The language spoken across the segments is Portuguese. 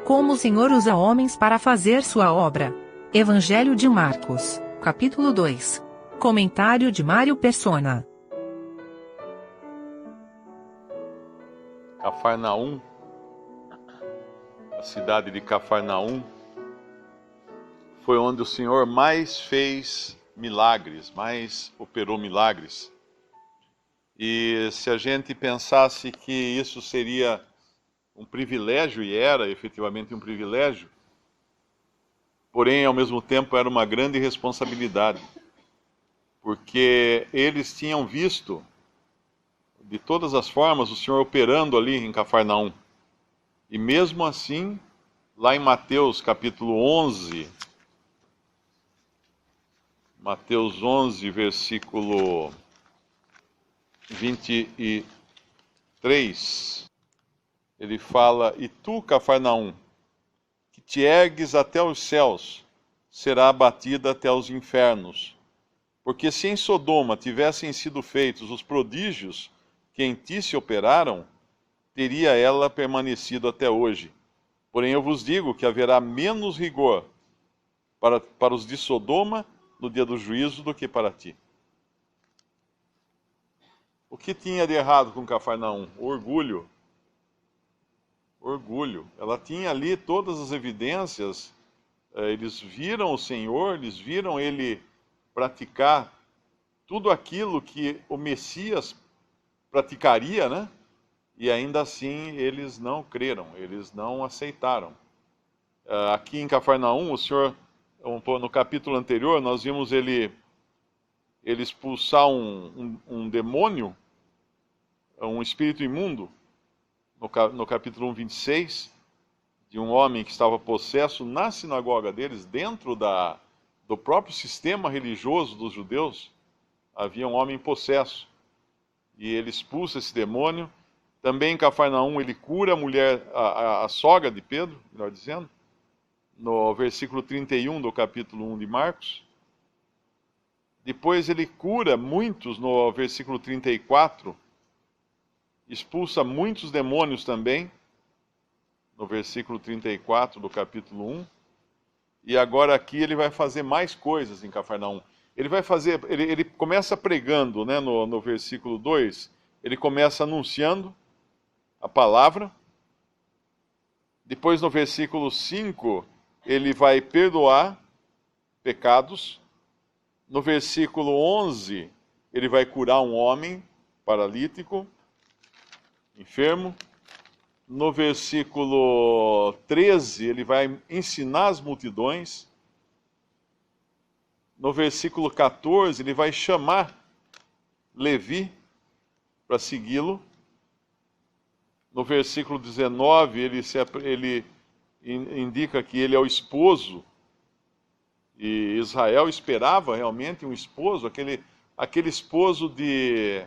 Como o Senhor usa homens para fazer sua obra. Evangelho de Marcos, capítulo 2. Comentário de Mário Persona. Cafarnaum, a cidade de Cafarnaum, foi onde o Senhor mais fez milagres, mais operou milagres. E se a gente pensasse que isso seria um privilégio, e era efetivamente um privilégio, porém ao mesmo tempo era uma grande responsabilidade, porque eles tinham visto de todas as formas o Senhor operando ali em Cafarnaum. E mesmo assim, lá em Mateus capítulo 11, Mateus 11, versículo 23, ele fala: E tu, Cafarnaum, que te ergues até os céus, será abatida até os infernos. Porque se em Sodoma tivessem sido feitos os prodígios que em ti se operaram, teria ela permanecido até hoje. Porém eu vos digo que haverá menos rigor para os de Sodoma no dia do juízo do que para ti. O que tinha de errado com Cafarnaum? Orgulho. Orgulho. Ela tinha ali todas as evidências. Eles viram o Senhor, eles viram ele praticar tudo aquilo que o Messias praticaria, né? E ainda assim eles não creram, eles não aceitaram. Aqui em Cafarnaum, o Senhor, no capítulo anterior, nós vimos ele expulsar um demônio, um espírito imundo, no capítulo 1, 26, de um homem que estava possesso na sinagoga deles, dentro do próprio sistema religioso dos judeus, havia um homem possesso. E ele expulsa esse demônio. Também em Cafarnaum ele cura a mulher, a sogra de Pedro, melhor dizendo, no versículo 31 do capítulo 1 de Marcos. Depois ele cura muitos no versículo 34, expulsa muitos demônios também, no versículo 34 do capítulo 1. E agora aqui ele vai fazer mais coisas em Cafarnaum. Ele começa pregando, né, no versículo 2, ele começa anunciando a palavra. Depois no versículo 5, ele vai perdoar pecados. No versículo 11, ele vai curar um homem paralítico, enfermo. No versículo 13, ele vai ensinar as multidões. No versículo 14, ele vai chamar Levi para segui-lo. No versículo 19, ele indica que ele é o esposo, e Israel esperava realmente um esposo, aquele esposo de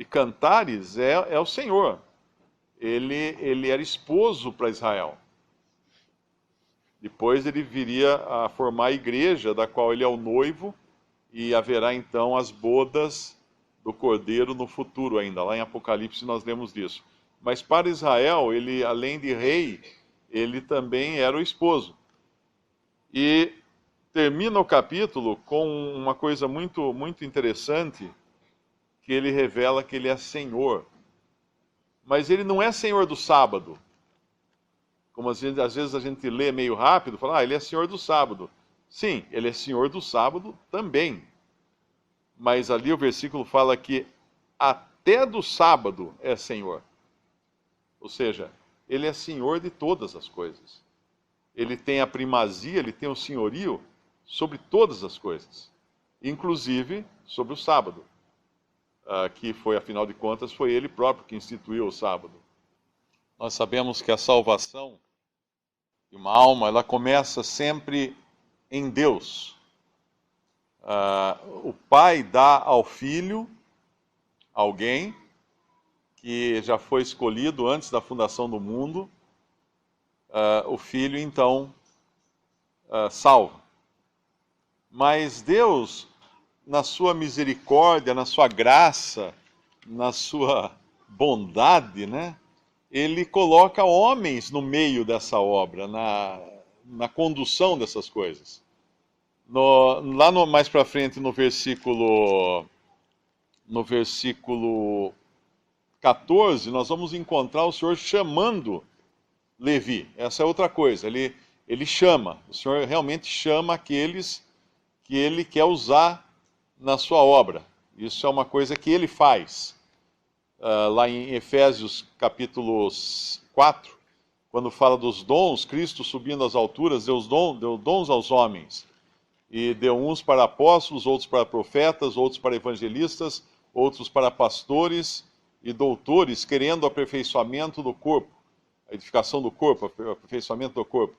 Cantares é o Senhor. Ele era esposo para Israel. Depois ele viria a formar a igreja, da qual ele é o noivo, e haverá então as bodas do Cordeiro no futuro ainda. Lá em Apocalipse nós lemos disso. Mas para Israel, ele, além de rei, ele também era o esposo. E termina o capítulo com uma coisa muito, muito interessante, que ele revela que ele é Senhor. Mas ele não é Senhor do sábado. Como às vezes a gente lê meio rápido, fala, ele é Senhor do sábado. Sim, ele é Senhor do sábado também. Mas ali o versículo fala que até do sábado é Senhor. Ou seja, ele é Senhor de todas as coisas. Ele tem a primazia, ele tem o senhorio sobre todas as coisas. Inclusive sobre o sábado. Que foi, afinal de contas, foi ele próprio que instituiu o sábado. Nós sabemos que a salvação de uma alma, ela começa sempre em Deus. O Pai dá ao Filho alguém que já foi escolhido antes da fundação do mundo. O Filho, então, salva. Mas Deus, na sua misericórdia, na sua graça, na sua bondade, né? ele coloca homens no meio dessa obra, na condução dessas coisas. Mais para frente, no versículo 14, nós vamos encontrar o Senhor chamando Levi. Essa é outra coisa, ele chama, o Senhor realmente chama aqueles que ele quer usar na sua obra. Isso é uma coisa que ele faz. Lá em Efésios capítulo 4, quando fala dos dons, Cristo subindo às alturas deu dons aos homens. E deu uns para apóstolos, outros para profetas, outros para evangelistas, outros para pastores e doutores, querendo o aperfeiçoamento do corpo, a edificação do corpo, o aperfeiçoamento do corpo.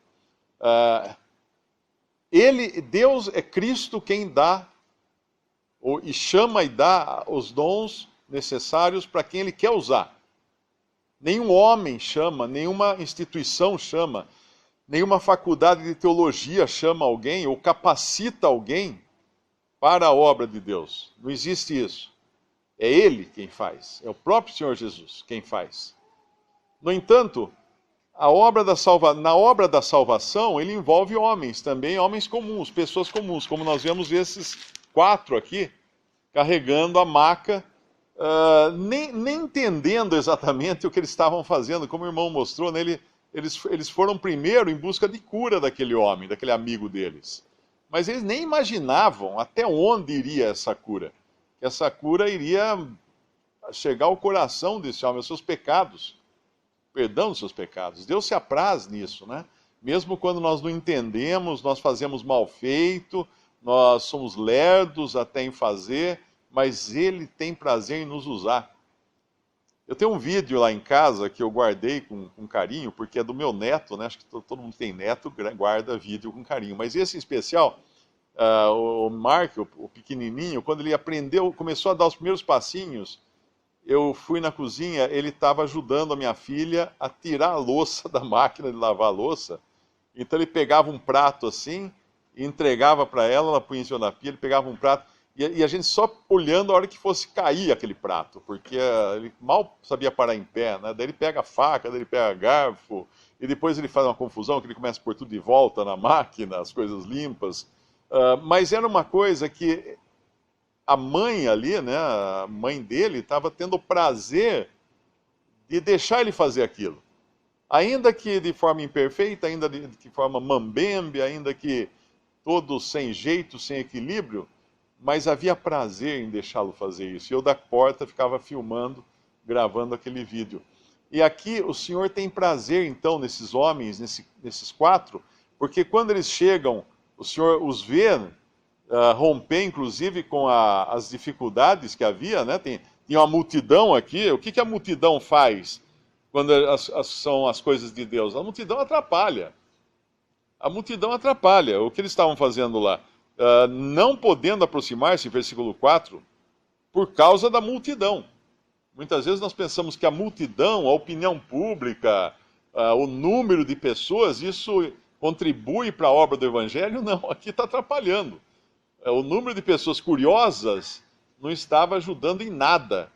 Deus é Cristo quem dá, e chama e dá os dons necessários para quem Ele quer usar. Nenhum homem chama, nenhuma instituição chama, nenhuma faculdade de teologia chama alguém ou capacita alguém para a obra de Deus. Não existe isso. É Ele quem faz. É o próprio Senhor Jesus quem faz. No entanto, na obra da salvação, Ele envolve homens também, homens comuns, pessoas comuns, como nós vemos esses 4 aqui, carregando a maca, nem entendendo exatamente o que eles estavam fazendo, como o irmão mostrou, né? Eles foram primeiro em busca de cura daquele homem, daquele amigo deles. Mas eles nem imaginavam até onde iria essa cura. Que essa cura iria chegar ao coração desse homem, aos seus pecados. Perdão dos seus pecados. Deus se apraz nisso, né? Mesmo quando nós não entendemos, nós fazemos mal feito, nós somos lerdos até em fazer, mas Ele tem prazer em nos usar. Eu tenho um vídeo lá em casa que eu guardei com carinho, porque é do meu neto, né? Acho que todo mundo tem neto, guarda vídeo com carinho. Mas esse em especial, o Mark, o pequenininho, quando ele começou a dar os primeiros passinhos, eu fui na cozinha, ele estava ajudando a minha filha a tirar a louça da máquina de lavar a louça. Então ele pegava um prato assim, e entregava para ela punha em cima da pia, ele pegava um prato, e a gente só olhando a hora que fosse cair aquele prato, porque ele mal sabia parar em pé, né? Daí ele pega a faca, daí ele pega garfo, e depois ele faz uma confusão, que ele começa a pôr tudo de volta na máquina, as coisas limpas. Mas era uma coisa que a mãe ali, né, a mãe dele, estava tendo o prazer de deixar ele fazer aquilo. Ainda que de forma imperfeita, ainda de forma mambembe, ainda que todo sem jeito, sem equilíbrio, mas havia prazer em deixá-lo fazer isso. E eu da porta ficava filmando, gravando aquele vídeo. E aqui o Senhor tem prazer, então, nesses homens, nesses 4, porque quando eles chegam, o Senhor os vê romper, inclusive, com as dificuldades que havia, né? Tinha uma multidão aqui. O que a multidão faz quando são as coisas de Deus? A multidão atrapalha. A multidão atrapalha. O que eles estavam fazendo lá? Não podendo aproximar-se, versículo 4, por causa da multidão. Muitas vezes nós pensamos que a multidão, a opinião pública, o número de pessoas, isso contribui para a obra do Evangelho. Não, aqui está atrapalhando. O número de pessoas curiosas não estava ajudando em nada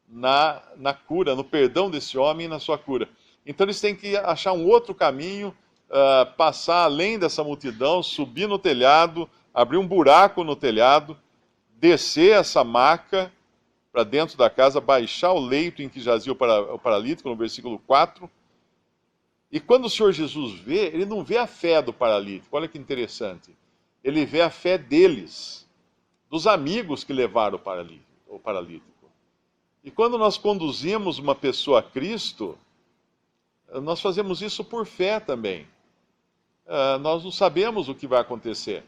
na cura, no perdão desse homem e na sua cura. Então eles têm que achar um outro caminho, passar além dessa multidão, subir no telhado, abrir um buraco no telhado, descer essa maca para dentro da casa, baixar o leito em que jazia o paralítico, no versículo 4. E quando o Senhor Jesus vê, ele não vê a fé do paralítico, olha que interessante. Ele vê a fé deles, dos amigos que levaram o paralítico. E quando nós conduzimos uma pessoa a Cristo, nós fazemos isso por fé também. Nós não sabemos o que vai acontecer.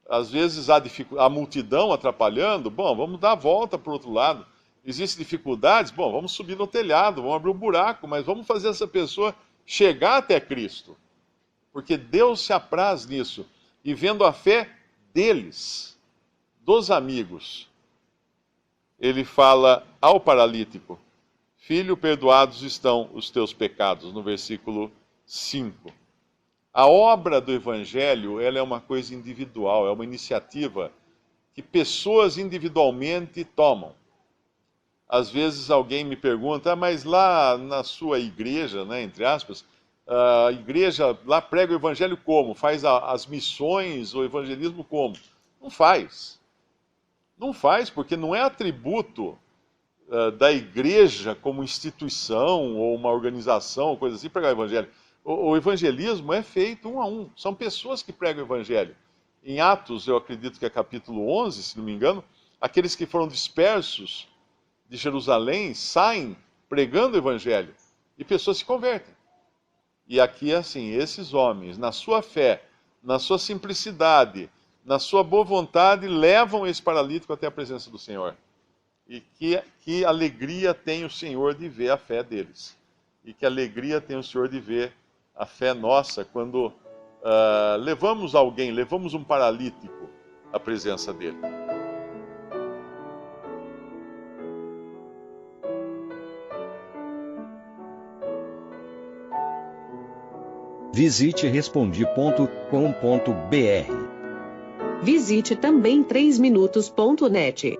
Às vezes há a multidão atrapalhando, bom, vamos dar a volta para o outro lado. Existem dificuldades, bom, vamos subir no telhado, vamos abrir um buraco, mas vamos fazer essa pessoa chegar até Cristo. Porque Deus se apraz nisso. E vendo a fé deles, dos amigos, ele fala ao paralítico: Filho, perdoados estão os teus pecados, no versículo 5. A obra do Evangelho, ela é uma coisa individual, é uma iniciativa que pessoas individualmente tomam. Às vezes alguém me pergunta, mas lá na sua igreja, né, entre aspas, a igreja lá prega o evangelho como? Faz as missões, o evangelismo como? Não faz. Não faz, porque não é atributo da igreja como instituição ou uma organização, ou coisa assim, pregar o evangelho. O evangelismo é feito um a um. São pessoas que pregam o evangelho. Em Atos, eu acredito que é capítulo 11, se não me engano, aqueles que foram dispersos de Jerusalém saem pregando o evangelho e pessoas se convertem. E aqui é assim, esses homens, na sua fé, na sua simplicidade, na sua boa vontade, levam esse paralítico até a presença do Senhor. E que alegria tem o Senhor de ver a fé deles. E que alegria tem o Senhor de ver a fé nossa quando levamos alguém, levamos um paralítico à presença dele. Visite Respondi.com.br. Visite também 3minutos.net.